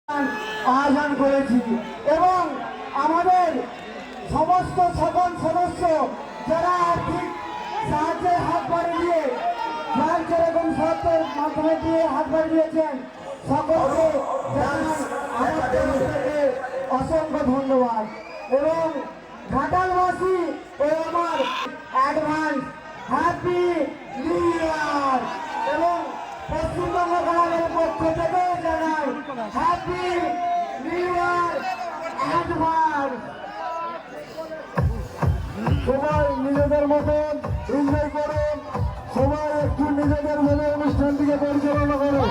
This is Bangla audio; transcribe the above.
আয়োজন করেছি এবং আমাদের সমস্ত সকল সদস্য যারা আর্থিক সাহায্যের হাত বাড়িয়ে দিয়ে যার যেরকম শর্তের মাধ্যমে দিয়ে হাত বাড়িয়ে দিয়েছেন সকলকে জানাই আমার তরফ থেকে অসংখ্য ধন্যবাদ এবং ঘাটালবাসী ও আমার অ্যাডভান্স হ্যাপি নিউ ইয়ার এবং পশ্চিমবঙ্গ ক্লাবের পক্ষ থেকে জানাই হ্যাপি নিউ ইয়ার অ্যাডভান্স। সবাই নিজেদের মতন এনজয় করুন, সবাই একটু নিজেদের মনে অনুষ্ঠানটিকে পরিচালনা করুন।